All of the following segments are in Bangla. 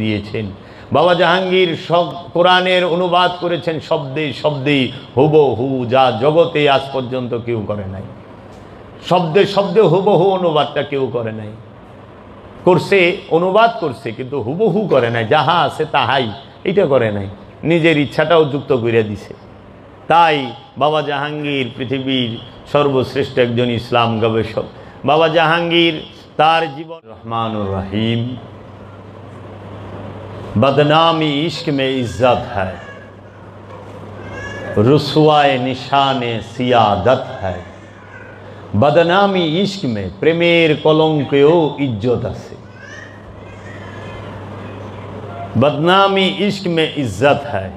দিয়েছেন। বাবা জাহাঙ্গীর সব কোরআনের অনুবাদ করেছেন শব্দে শব্দে হুবহু, যা জগতে আজ পর্যন্ত কেউ করে নাই। শব্দে শব্দে হুবহু অনুবাদটা কেউ করে নাই। করছে, অনুবাদ করছে, কিন্তু হুবহু করে নাই, যাহা আছে তাহাই, এটা করে নাই, নিজের ইচ্ছাটাও যুক্ত করে দিছে। তাই বাবা জাহাঙ্গীর পৃথিবীর সর্বশ্রেষ্ঠ একজন ইসলাম গবেষক। বাবা জাহাঙ্গীর তার জীবন রহমানুর রহিম। बदनामी इश्क में इज्जत है, रुसवाए निशाने सियादत है। बदनामी इश्क में प्रेमेर कलंकेও इज्जत আছে। बदनामी इश्क में इज्जत है,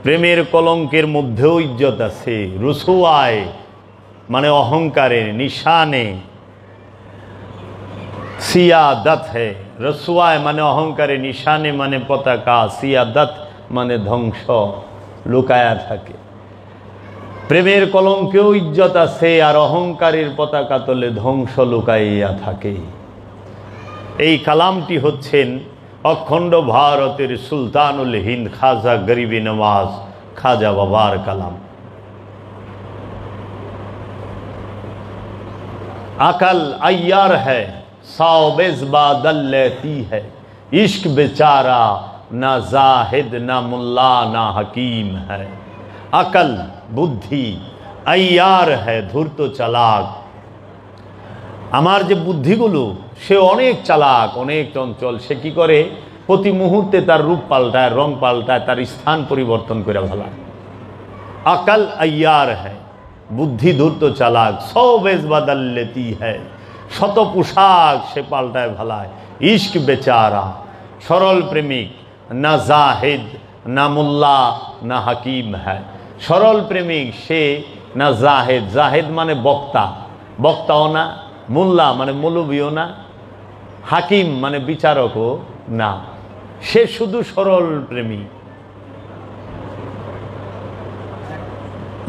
प्रेमेर कलंकेर मध्येও इज्जत আছে। रुसवाए माने अहंकारेर, निशाने सियादत है। रसुआय माने अहंकारे, निशाने माने पताका, सियादत माने ध्वंस लुकाया थाके। प्रेमेर कलंकेও इज्जत आछे और अहंकारेर पताका तले ध्वंस लुकाइया थाके। এই কালামটি হচ্ছেন অখণ্ড ভারতের সুলতানুল হিন্দ খাজা গরিবি নওয়াজ খাজা বাবার কালাম। अकल अय्यार है, साउबेज बादल लेती है। इश्क बेचारा ना जाहिद ना मुल्ला ना हकीम है। अकल बुद्धि अय्यार है, धूर्त चालाक। आमार जे बुद्धिगुलो से अनेक चालाक, अनेक चंचल। से कि करे प्रति मुहूर्ते तार रूप पाल्टाय, रंग पाल्टाय, तार स्थान परिवर्तन करे फेलाय। अकल अय्यार है, बुद्धि धूर्त चालाक। सौबेज बदल लेती है, शत पोशाक से पाल्टाय फेलाय। इश्क बेचारा, सरल प्रेमिक, ना जाहिद ना मुल्ला ना हकीम है। सरल प्रेमिक से ना जाहिद, जाहिद माने बक्ता, बक्ताओ ना, मुल्ला माने मौलवीओ ना, हाकिम माने विचारको ना, से शुधु सरल प्रेमिक।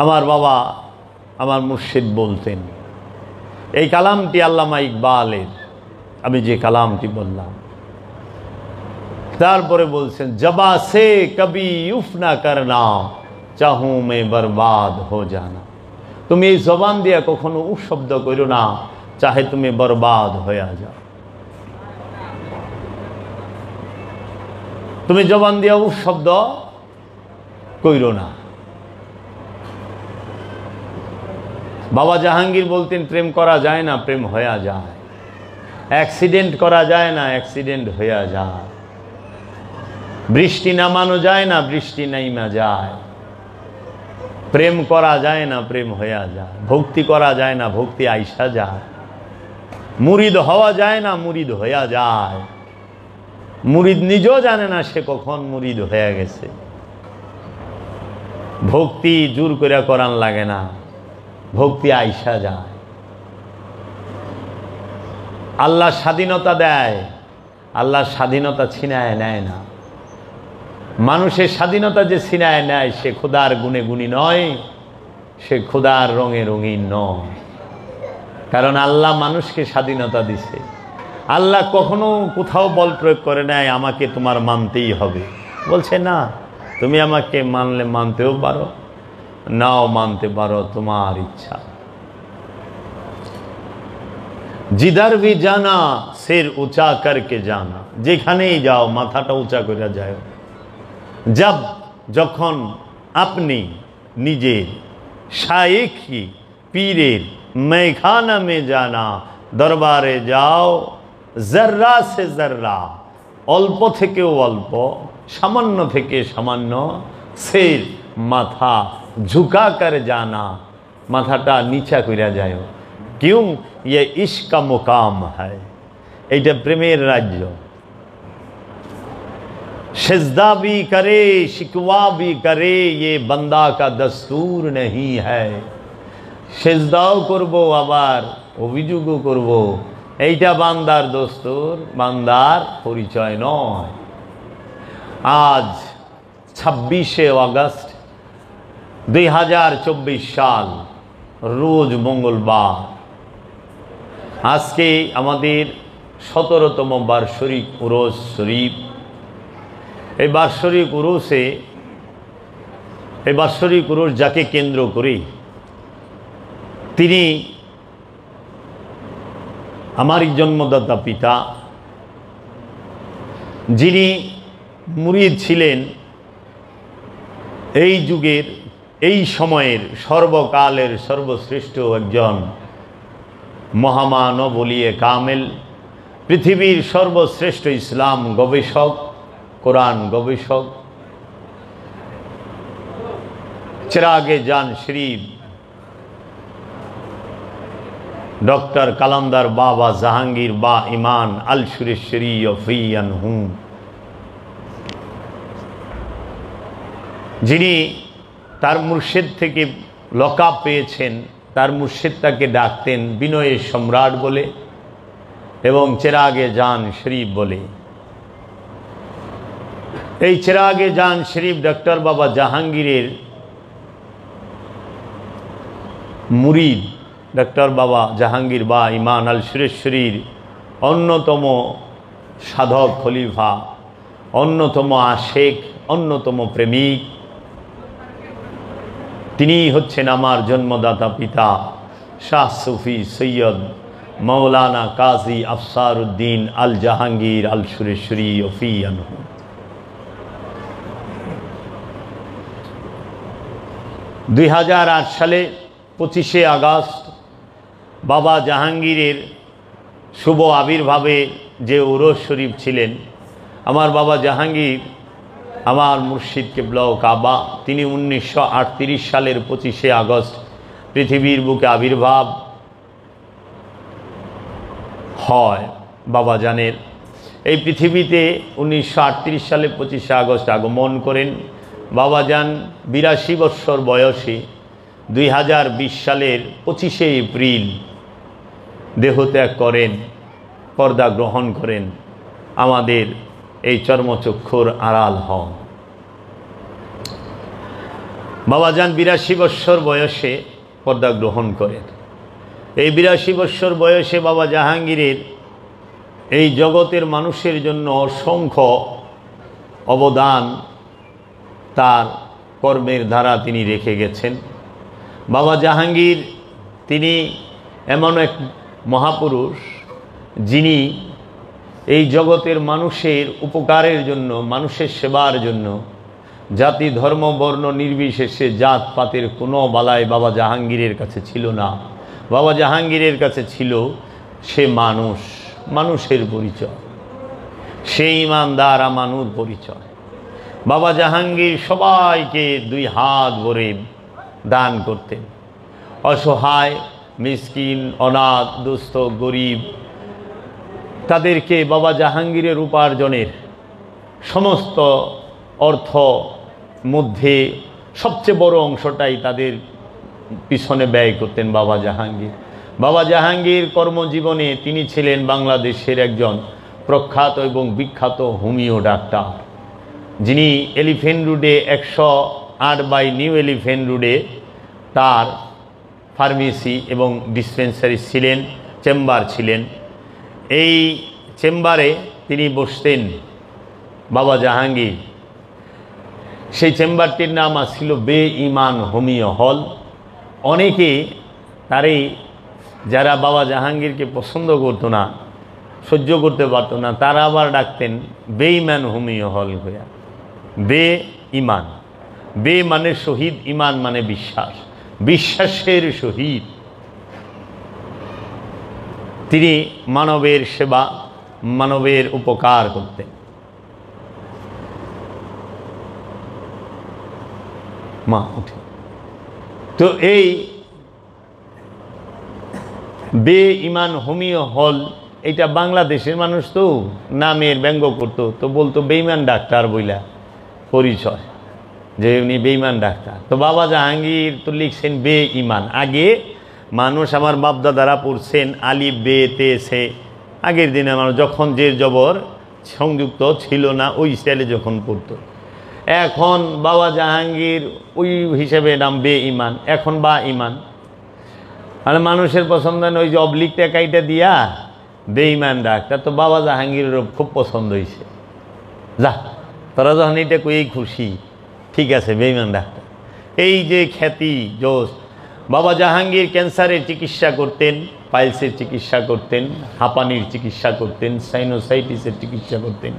आमार बाबा आमार मुर्शिद बोलतेन এই কালামটি আল্লামা ইকবালের, আমি যে কালামটি বললাম। তারপরে বলছেন জবা সে কবি উফ না করনা, চাহু মে বরবাদ হো জানা। তুমি এই জবান দিয়া কখনো উফ শব্দ করো না, চাহে তুমি বরবাদ হয়ে যাও। তুমি জবান দিয়া উফ শব্দ কইরো না। बाबा जहांगीर बोलतें प्रेम करा जाए ना, प्रेम होया जाए। एक्सीडेंट करा जाए ना, एक्सीडेंट होया जाए। बृष्टि नामानो जाए ना, बृष्टि नाइमा जाए। प्रेम करा जाए ना, प्रेम होया जाए। भक्ति करा जाए ना, भक्ति आइसा जाए। मुरीद हवा जाए ना, मुरीद होया जाए। मुरीद निजो जाने ना से कखन मुरीद होया गेছে। भक्ति जोर करिया करान लागे ना, भक्ति आइसा जाए। आल्लाह स्वाधीनता देय, आल्लाह स्वाधीनता छिनाय नेय ना। मानुषेर स्वाधीनता जे छिनाय नेय से खुदार गुणे गुणी नय, से खुदार रंगे रंगीन नय। कारण आल्लाह मानुषके स्वाधीनता दिছে। आल्लाह कखनो कोथाओ बल प्रयोग करे नाय आमाके तोमार मानतेई होबे। बोलছে ना, तुमी आमाके मानले मानतेও पारो, नाओ मानते पारो, तुम्हार इच्छा। जिधर भी जाना सिर ऊंचा करके जाना, जेखाने ही जाओ माथाटा ऊंचा करे जाओ। जब जखन अपनी निजे शायखी पीरेर मैखाना में जाना, दरबारे जाओ जर्रा से जर्रा, अल्प थेके अल्प, सामान्य थेके सामान्य, सिर माथा झुका कर जाना, माथाटा नीचा कइरा जाओ। क्यों? ये इश्क का मुकाम है, एटा प्रेमेर राज्य। सिजदा भी करे शिकवा भी करे, ये बंदा का दस्तूर नहीं है। सिजदाओ करबो आबार अभियोगও करबो, এইটা বান্দার দস্তুর, বান্দার পরিচয় নয়। আজ 26শে আগস্ট 2024 साल रोज मंगलवार। आज के आमादेर 17तम बार्षिक उरुस शरीफ এই বাৎসরিক উরুস যাকে কেন্দ্র করে তিনি আমারই জন্মদাতা পিতা, যিনি মুরিদ ছিলেন এই যুগের, এই সময়ের, সর্বকালের সর্বশ্রেষ্ঠ একজন মহামানব ওলিয়ে কামেল, পৃথিবীর সর্বশ্রেষ্ঠ ইসলাম গবেষক, কোরআন গবেষক, চিরাগে জান শরীফ ডক্টর কালান্দার বাবা জাহাঙ্গীর বা ইমান আল সুরেশ্বরী ফিয়ান হুম, যিনি তার মুর্শিদ থেকে লকাব পেয়েছেন। তার মুর্শিদ তাকে ডাকতেন বিনয়ের সম্রাট বলে এবং চিরাগে জান শরীফ বলে। এই চিরাগে জান শরীফ ডক্টর বাবা জাহাঙ্গীরের মুরিদ, ডক্টর বাবা জাহাঙ্গীর বা ইমান আল সুরেশ্বরীর অন্যতম সাধক খলিফা, অন্যতম আশেক, অন্যতম প্রেমিক, তিনিই হচ্ছেন আমার জন্মদাতা পিতা শাহ সুফি সৈয়দ মৌলানা কাজী আফসারউদ্দিন আল জাহাঙ্গীর আল সুরেশ্বরী ফিয়ান হুম। 2008 সালে 25শে আগস্ট বাবা জাহাঙ্গীরের শুভ আবির্ভাবে যে উরুস শরীফ ছিলেন, আমার বাবা জাহাঙ্গীর, আমার মুর্শিদ কিবলা ও কাবা, তিনি 1938 সালের 25শে আগস্ট পৃথিবীর বুকে আবির্ভাব হয় বাবাজানের। এই পৃথিবীতে 1938 সালে 25শে আগস্ট আগমন করেন। বাবাজান 82 বৎসর বয়সে 2020 সালের 25শে এপ্রিল দেহত্যাগ করেন, পর্দা গ্রহণ করেন, আমাদের এই চর্মচক্ষুর আড়াল হন। বাবাজান 82 বৎসর বয়সে পর্দা গ্রহণ করেন। এই 82 বৎসর বয়সে বাবা জাহাঙ্গীরের এই জগতের মানুষের জন্য অসংখ্য অবদান তার কর্মের দ্বারা তিনি রেখে গেছেন। বাবা জাহাঙ্গীর তিনি এমন এক মহাপুরুষ, যিনি এই জগতের মানুষের উপকারের জন্য, মানুষের সেবার জন্য জাতি ধর্ম বর্ণ নির্বিশেষে জাতপাতের কোনো বালাই বাবা জাহাঙ্গীরের কাছে ছিল না। বাবা জাহাঙ্গীরের কাছে ছিল সে মানুষ, মানুষের পরিচয়, সে ইমানদার আমানুর পরিচয়। বাবা জাহাঙ্গীর সবাইকে 2 হাত ভরে দান করতেন। অসহায়, মিসকিন, অনাথ, দুস্থ, গরিব, তাদেরকে বাবা জাহাঙ্গীরের উপার্জনের সমস্ত অর্থ মধ্যে সবচেয়ে বড় অংশটাই তাদের পিছনে ব্যয় করতেন বাবা জাহাঙ্গীর। বাবা জাহাঙ্গীর কর্মজীবনে তিনি ছিলেন বাংলাদেশের একজন প্রখ্যাত এবং বিখ্যাত হোমিও ডাক্তার, যিনি এলিফ্যান্ট রোডে 108 বাই নিউ এলিফ্যান্ট রোডে তার ফার্মেসি এবং ডিসপেন্সারি ছিলেন, চেম্বার ছিলেন। এই চেম্বারে তিনি বসতেন বাবা জাহাঙ্গীর। সেই চেম্বারটির নাম ছিল বে-ইমান হোমিও হল। অনেকে তারই যারা বাবা জাহাঙ্গীরকে পছন্দ করতো না, সহ্য করতে পারতো না, তারা আবার ডাকতেন বে-ইমান হোমিও হল হইয়া। বে-ইমান, বে মানে শহীদ, ইমান মানে বিশ্বাস, বিশ্বাসের শহীদ। তিনি মানবের সেবা, মানবের উপকার করতেন। মা উঠে তো এই বে-ইমান হোমিও হল, এটা বাংলাদেশের মানুষ তো নামের ব্যঙ্গ করতো, তো বলতো বেঈমান ডাক্তার বইলা পরিচয়, যে উনি বেঈমান ডাক্তার। তো বাবা জাহাঙ্গীর তো লিখছেন বে-ইমান। আগে মানুষ, আমার বাপদাদারা পড়ছেন আলিফ বে তে সে, আগের দিনে মানুষ যখন যে জবর সংযুক্ত ছিল না ওই স্টাইলে যখন পড়তো। এখন বাবা জাহাঙ্গীর ওই হিসেবে নাম বে-ইমান, এখন বা ইমান। আর মানুষের পছন্দ ওই যে অবলিক টাকাইটা দিয়া বেঈমান ডাক্তার। তো বাবা জাহাঙ্গীরের খুব পছন্দ হয়েছে, যা তোরা যখন এটা কই খুশি, ঠিক আছে বেঈমান ডাক্তার। এই যে খ্যাতি জোশ, বাবা জাহাঙ্গীর ক্যান্সারের চিকিৎসা করতেন, পাইলসের চিকিৎসা করতেন, হাঁপানির চিকিৎসা করতেন, সাইনোসাইটিসের চিকিৎসা করতেন,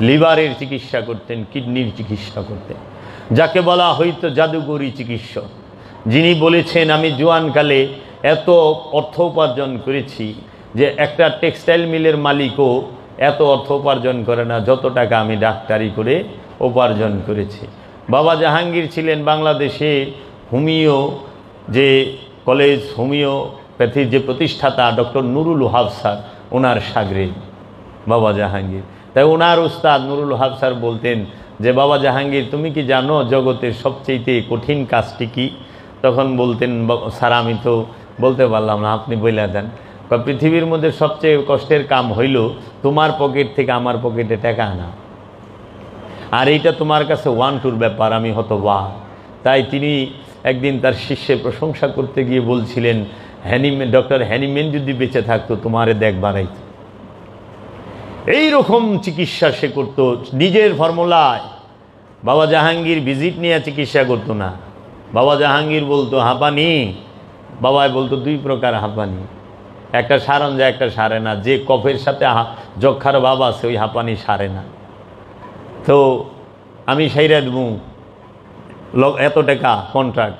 লিভারের চিকিৎসা করতেন, কিডনির চিকিৎসা করতেন, যাকে বলা হয়তো জাদুকরী চিকিৎসক, যিনি বলেছেন আমি জোয়ানকালে এত অর্থ উপার্জন করেছি যে একটা টেক্সটাইল মিলের মালিকও এত অর্থ উপার্জন করে না যত টাকা আমি ডাক্তারি করে উপার্জন করেছি। বাবা জাহাঙ্গীর ছিলেন বাংলাদেশে হোমিও যে কলেজ, হোমিওপ্যাথির যে প্রতিষ্ঠাতা ডক্টর নুরুল ওহাব স্যার, ওনার শাগরেদ বাবা জাহাঙ্গীর। তাই ওনার উস্তাদ নুরুল ওহাব স্যার বলতেন যে বাবা জাহাঙ্গীর তুমি কি জানো জগতের সবচেয়ে কঠিন কাজটি কি? তখন বলতেন স্যার আমি তো বলতে পারলাম না, আপনি বলে দেন। পৃথিবীর মধ্যে সবচেয়ে কষ্টের কাম হইল তোমার পকেট থেকে আমার পকেটে টাকা আনা, আর এইটা তোমার কাছে ওয়ান টুর ব্যাপার, আমি হতবাক। তাই তিনি একদিন তার শিষ্যের প্রশংসা করতে গিয়ে বলছিলেন ডক্টর হ্যানিম্যান যদি বেঁচে থাকতো তোমারে দেখবার আইতো। এইরকম চিকিৎসা সে করতো নিজের ফর্মুলায়। বাবা জাহাঙ্গীর ভিজিট নিয়ে চিকিৎসা করতো না। বাবা জাহাঙ্গীর বলতো হাঁপানি, বাবাই বলতো দুই প্রকার হাঁপানি, একটা সারণ যায় একটা সারে না, যে কফের সাথে যক্ষার বাবা আছে ওই হাঁপানি সারে না। তো আমি সাইরা দেবো এত টাকা কন্ট্রাক্ট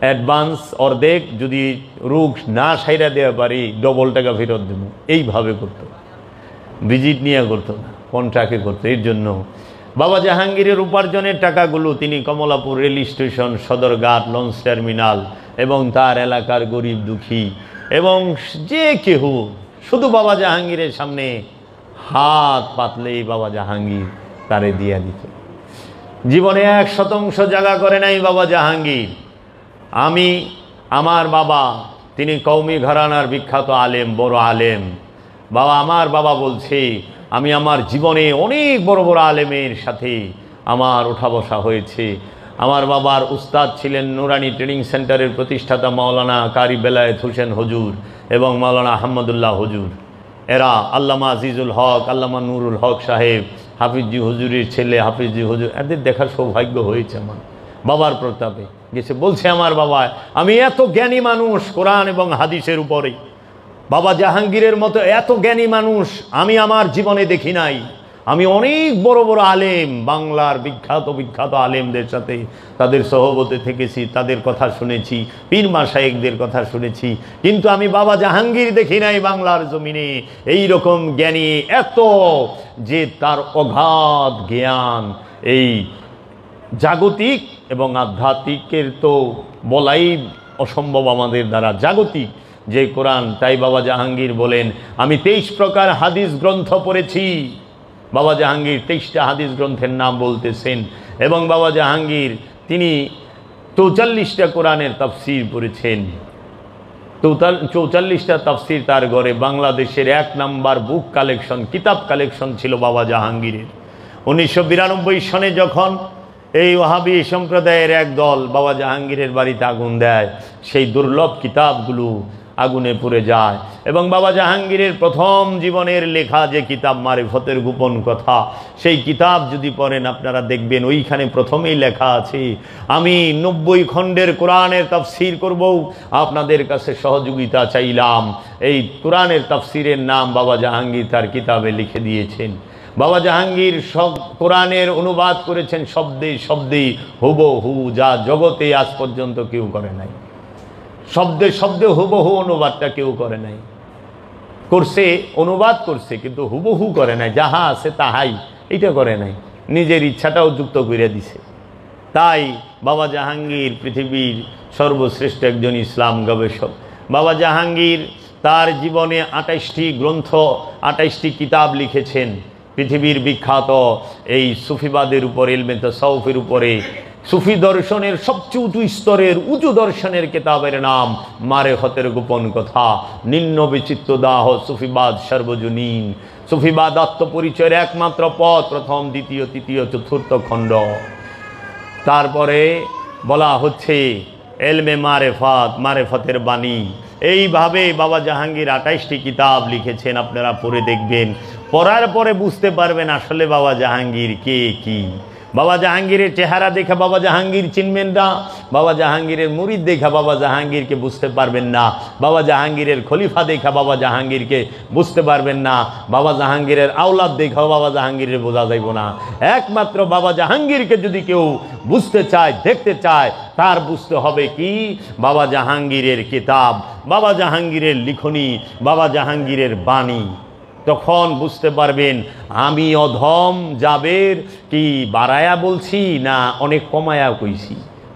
অ্যাডভান্স, অর্ধেক যদি রোগ না সাইরা দেওয়া পারি ডবল টাকা ফেরত দেবো। এইভাবে করতো, ভিজিট নিয়ে করতো না, কন্ট্রাক্টে করতো। এর জন্য বাবা জাহাঙ্গীরের উপার্জনের টাকাগুলো তিনি Kamalapur rail station, Sadarghat, launch terminal এবং তার এলাকার গরিব দুঃখী এবং যে কেহ শুধু বাবা জাহাঙ্গীরের সামনে হাত পাতলেই বাবা জাহাঙ্গীর তারে দিয়া দিত। জীবনে 1% জায়গা করে নাই বাবা জাহাঙ্গীর। আমার বাবা তিনি কওমি ঘরানার বিখ্যাত আলেম, বড় আলেম। আমার বাবা বলছে আমি আমার জীবনে অনেক বড় বড় আলেমের সাথে আমার ওঠা বসা হয়েছে। আমার বাবার উস্তাদ ছিলেন নুরানি ট্রেনিং সেন্টারের প্রতিষ্ঠাতা মাওলানা কারি বেলায়েত হোসেন হুজুর এবং মাওলানা আহমদুল্লাহ হুজুর। এরা আল্লামা আজিজুল হক, আল্লামা নুরুল হক সাহেব, হাফিজি হুজুরের ছেলে হাফিজি হুজুর, এদের দেখার সৌভাগ্য হয়েছে আমার বাবার প্রতাপে। গেছে বলছে আমার বাবা আমি এত জ্ঞানী মানুষ কোরআন এবং হাদিসের উপরে, বাবা জাহাঙ্গীরের মতো এত জ্ঞানী মানুষ আমি আমার জীবনে দেখি নাই। আমি অনেক বড় বড় আলেম, বাংলার বিখ্যাত বিখ্যাত আলেমদের সাথে তাদের সহবতে থেকেছি, তাদের কথা শুনেছি, পীর মাশায়েখদের কথা শুনেছি, কিন্তু আমি বাবা জাহাঙ্গীর দেখি নাই বাংলার জমিনে এই রকম জ্ঞানী, এত যে তার অগাধ জ্ঞান এই জাগতিক এবং আধ্যাত্মিকের তো বলাই অসম্ভব আমাদের দ্বারা, জাগতিক যে কোরআন। তাই বাবা জাহাঙ্গীর বলেন আমি 23 প্রকার হাদিস গ্রন্থ পড়েছি। বাবা জাহাঙ্গীর 23টা হাদিস গ্রন্থের নাম বলতেছেন এবং বাবা জাহাঙ্গীর তিনি 44টা কোরআনের তাফসির পড়েছেন। 44টা তাফসির তার ঘরে। বাংলাদেশের 1 নাম্বার বুক কালেকশন, কিতাব কালেকশন ছিল বাবা জাহাঙ্গীরের। 1992 সনে যখন এই ওয়াহাবি সম্প্রদায়ের এক দল বাবা জাহাঙ্গীরের বাড়িতে আগুন দেয়, সেই দুর্লভ কিতাবগুলো আগুনে পুড়ে যায় এবং বাবা জাহাঙ্গীরের প্রথম জীবনের লেখা যে কিতাব মারিফতের গোপন কথা, সেই কিতাব যদি পড়েন আপনারা দেখবেন ওইখানে প্রথমেই লেখা আছে আমি 90 খণ্ডের কোরআনের তাফসির করব, আপনাদের কাছে সহযোগিতা চাইলাম। এই কোরআনের তাফসিরের নাম বাবা জাহাঙ্গীর তার কিতাবে লিখে দিয়েছেন। বাবা জাহাঙ্গীর সব কোরআনের অনুবাদ করেছেন শব্দে শব্দে হুবহু, যা জগতে আজ পর্যন্ত কেউ করে নাই। শব্দে শব্দে হুবহু অনুবাদটা কেউ করে নাই। করছে, অনুবাদ করছে, কিন্তু হুবহু করে নাই, যাহা আছে তাহাই, এটা করে নাই, নিজের ইচ্ছাটাও যুক্ত করে দিছে। তাই বাবা জাহাঙ্গীর পৃথিবীর সর্বশ্রেষ্ঠ একজন ইসলাম গবেষক। বাবা জাহাঙ্গীর তার জীবনে 28টি গ্রন্থ, 28টি কিতাব লিখেছেন পৃথিবীর বিখ্যাত এই সুফিবাদের উপর, ইলমে তাসাউফের উপরে। সুফি দর্শনের সবচেয়ে উঁচু স্তরের উঁচু দর্শনের কিতাবের নাম মারিফতের গোপন কথা, নিম্ন বিচিত্র দাহ সুফিবাদ সর্বজনীন। সুফিবাদ আত্মপরিচয়ের একমাত্র পথ, প্রথম, দ্বিতীয়, তৃতীয়, চতুর্থ খণ্ড। তারপরে বলা হচ্ছে এলমে মারেফাত, মারেফতের বাণী। এইভাবে বাবা জাহাঙ্গীর 28টি কিতাব লিখেছেন, আপনারা পড়ে দেখবেন। পড়ার পরে বুঝতে পারবেন আসলে বাবা জাহাঙ্গীর কে কি। বাবা জাহাঙ্গীরের চেহারা দেখে বাবা জাহাঙ্গীর চিনবেন না, বাবা জাহাঙ্গীরের মুরিদ দেখা বাবা জাহাঙ্গীরকে বুঝতে পারবেন না, বাবা জাহাঙ্গীরের খলিফা দেখা বাবা জাহাঙ্গীরকে বুঝতে পারবেন না, বাবা জাহাঙ্গীরের আওলাদ দেখাও বাবা জাহাঙ্গীরের বোঝা যাইব না। একমাত্র বাবা জাহাঙ্গীরকে যদি কেউ বুঝতে চায়, দেখতে চায়, তার বুঝতে হবে কি বাবা জাহাঙ্গীরের কিতাব, বাবা জাহাঙ্গীরের লিখনি, বাবা জাহাঙ্গীরের বাণী। তখন বুঝতে পারবেন আমি অধম জাবের কি বাড়ায়া বলছি না অনেক কমায়া কইছি।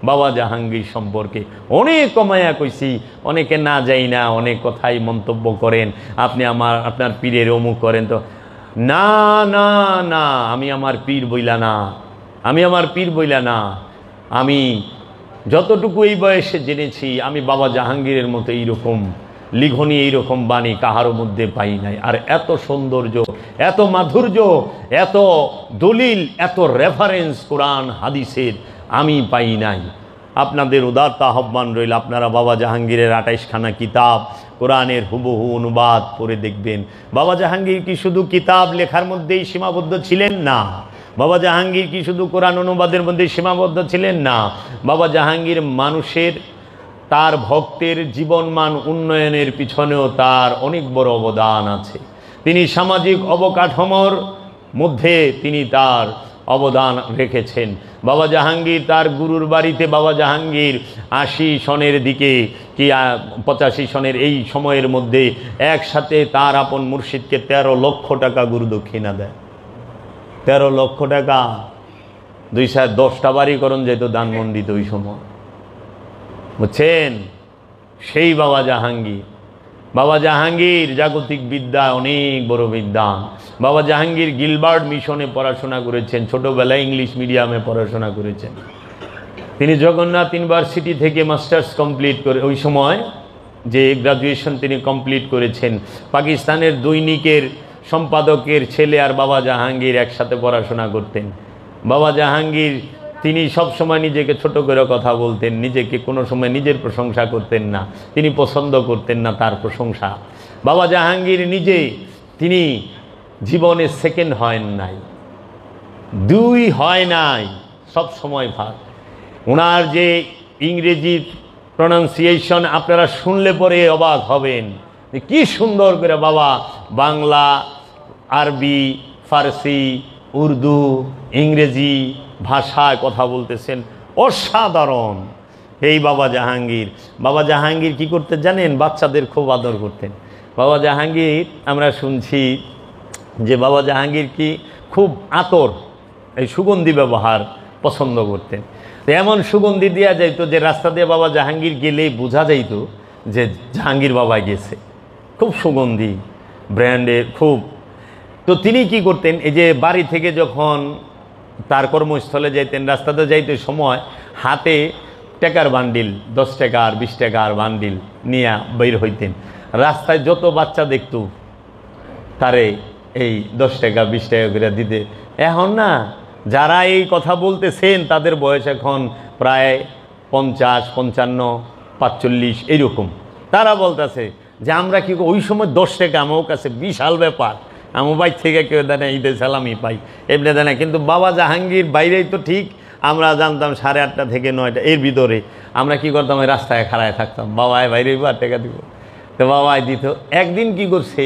বাবা জাহাঙ্গীর সম্পর্কে অনেক কমায়া কইছি। অনেকে না যাই না, অনেক কথাই মন্তব্য করেন, আপনি আপনার পীরের অমুক করেন, তো না না না, আমি আমার পীর বইলা না, আমি আমার পীর বইলা না। আমি যতটুকু এই বয়সে জেনেছি, আমি বাবা জাহাঙ্গীরের মতো এইরকম লিখনি, এইরকম বাণী কাহারও মধ্যে পাই নাই। আর এত সৌন্দর্য, এত মাধুর্য, এত দলিল, এত রেফারেন্স কোরআন হাদিসের আমি পাই নাই। আপনাদের উদারতা আহ্বান রইল, আপনারা বাবা জাহাঙ্গীরের 28খানা কিতাব কোরআনের হুবহু অনুবাদ পড়ে দেখবেন। বাবা জাহাঙ্গীর কি শুধু কিতাব লেখার মধ্যেই সীমাবদ্ধ ছিলেন? না। বাবা জাহাঙ্গীর কি শুধু কোরআন অনুবাদের মধ্যে সীমাবদ্ধ ছিলেন? না। বাবা জাহাঙ্গীর মানুষের, তার ভক্তের জীবনমান উন্নয়নের পিছনেও তার অনেক বড় অবদান আছে। তিনি সামাজিক অবকাঠামোর মধ্যে তিনি তার অবদান রেখেছেন। বাবা জাহাঙ্গীর তার গুরুর বাড়িতে, বাবা জাহাঙ্গীর 80 সনের দিকে কি 85 সনের এই সময়ের মধ্যে একসাথে তার আপন মুর্শিদকে 13 লক্ষ টাকা গুরু দক্ষিণা দেয়। 13 লক্ষ টাকা, 210টা বাড়ি করণ যেত দানমন্ডিতে ওই সময়, বুঝছেন? সেই বাবা জাহাঙ্গীর। বাবা জাহাঙ্গীর জাগতিক বিদ্যায় অনেক বড় বিদ্বান। বাবা জাহাঙ্গীর গিলবার্ট মিশনে পড়াশোনা করেছেন, ছোটোবেলায় ইংলিশ মিডিয়ামে পড়াশোনা করেছেন। তিনি জগন্নাথ ইউনিভার্সিটি থেকে মাস্টার্স কমপ্লিট করে, ওই সময় যে গ্রাজুয়েশন তিনি কমপ্লিট করেছেন। পাকিস্তানের দৈনিকের সম্পাদকের ছেলে আর বাবা জাহাঙ্গীর একসাথে পড়াশোনা করতেন। বাবা জাহাঙ্গীর তিনি সব সময় নিজেকে ছোট করে কথা বলতেন, নিজেকে কোনো সময় নিজের প্রশংসা করতেন না, তিনি পছন্দ করতেন না তার প্রশংসা। বাবা জাহাঙ্গীর নিজে তিনি জীবনে সেকেন্ড হয় নাই, 2 হয় নাই, সব সময় ফার্স্ট। ওনার যে ইংরেজি প্রনাউন্সিয়েশন আপনারা শুনলে পরে অবাক হবেন, কি সুন্দর করে বাবা বাংলা, আরবি, ফার্সি, উর্দু, ইংরেজি ভাষায় কথা বলতেছেন, অসাধারণ। এই বাবা জাহাঙ্গীর। বাবা জাহাঙ্গীর কি করতে জানেন? বাচ্চাদের খুব আদর করতেন। বাবা জাহাঙ্গীর আমরা শুনছি যে বাবা জাহাঙ্গীর কি খুব আতর, এই সুগন্ধি ব্যবহার পছন্দ করতেন। তো এমন সুগন্ধি দেওয়া যাইতো যে রাস্তা দিয়ে বাবা জাহাঙ্গীর গেলেই বোঝা যাইত যে জাহাঙ্গীর বাবা গেছে, খুব সুগন্ধি ব্র্যান্ডের খুব। তো তিনি কি করতেন, এই যে বাড়ি থেকে যখন তার কর্মস্থলে যাইতেন, রাস্তাতে যাইতে সময় হাতে টাকার বান্ডিল, 10 টাকা আর 20 টাকার বান্ডিল নিয়ে বের হইতেন। রাস্তায় যত বাচ্চা দেখত তারে এই 10 টাকা 20 টাকা করে দিতে। এখন না, যারা এই কথা বলতেছেন তাদের বয়স এখন প্রায় 50, 55, 45 এইরকম। তারা বলতেছে যে আমরা কি ওই সময় 10 টাকা আমার কাছে বিশাল ব্যাপার, আমার বাইর থেকে কেউ দেয় না, ঈদের সালামি পাই, এমনি দেয় না। কিন্তু বাবা জাহাঙ্গীর বাইরেই তো ঠিক আমরা জানতাম 8:30 থেকে 9টা এর ভিতরে আমরা কি করতাম, ওই রাস্তায় খাড়ায় থাকতাম, বাবায় বাইরে টাকা দিব, তো বাবাই দিত। একদিন কি করছে,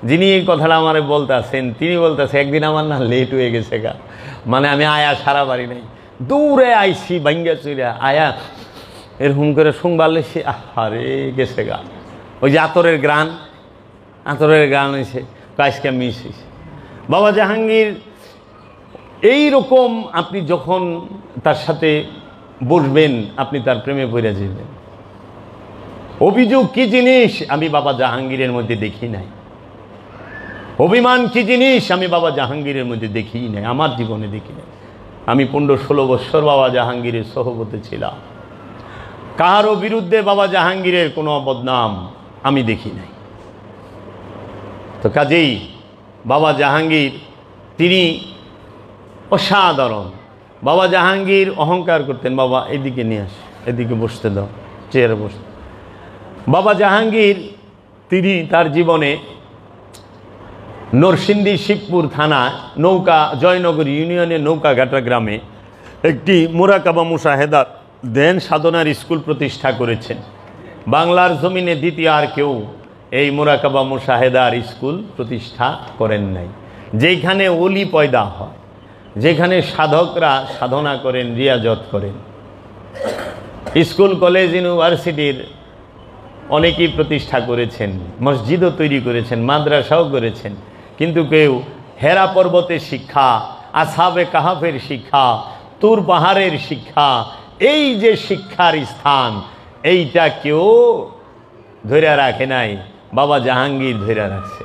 যিনি এই কথাটা আমার বলতেছেন তিনি বলতেছে একদিন আমার না লেট হয়ে গেছে গা, মানে আমি আয়া সারা বাড়ি নাই, দূরে আইছি ভাঙ্গা চুইরা আয়া এরকম করে শুনবার লেছি, আরে গেছে গা। ওই যে আতরের গ্রান হয়েছে, কাজকে মিস হয়েছে। বাবা জাহাঙ্গীর এইরকম, আপনি যখন তার সাথে বসবেন আপনি তার প্রেমে পড়ে যাবেন। অভিযোগ কি জিনিস আমি বাবা জাহাঙ্গীরের মধ্যে দেখি নাই, অভিমান কি জিনিস আমি বাবা জাহাঙ্গীরের মধ্যে দেখি নাই, আমার জীবনে দেখি নাই। আমি 15-16 বছর বাবা জাহাঙ্গীরের সহবতে ছিলাম, কারো বিরুদ্ধে বাবা জাহাঙ্গীরের কোনো বদনাম আমি দেখি নাই। তো কাজেই বাবা জাহাঙ্গীর তিনি অসাধারণ। বাবা জাহাঙ্গীর অহংকার করতেন, বাবা এদিকে নিয়ে আস, এদিকে বসতে দাও, চেয়ারে বসতে। বাবা জাহাঙ্গীর তিনি তার জীবনে নরসিংদী শিবপুর থানা নৌকা জয়নগর ইউনিয়নের নৌকাঘাটা গ্রামে একটি মুরাকাবা মুশাহেদা ধ্যান সাধনার স্কুল প্রতিষ্ঠা করেছেন। বাংলার জমিনে দ্বিতীয় আর কেউ এই মুরাকাবা মুশাহেদার স্কুল প্রতিষ্ঠা করেন নাই। যেখানে ওলি পয়দা হয়, যেখানে সাধকরা সাধনা করেন, রিয়াজত করেন। স্কুল কলেজ ইউনিভার্সিটির অনেকেই প্রতিষ্ঠা করেছেন, মসজিদও তৈরি করেছেন, মাদ্রাসাও করেছেন, কিন্তু কেউ হেরা পর্বতের শিক্ষা, আসহাবে কাহাফের শিক্ষা, তুর পাহাড়ের শিক্ষা, এই যে শিক্ষার স্থান, এইটা কেউ ধরে রাখে নাই। বাবা জাহাঙ্গীর ধরে রাখছে।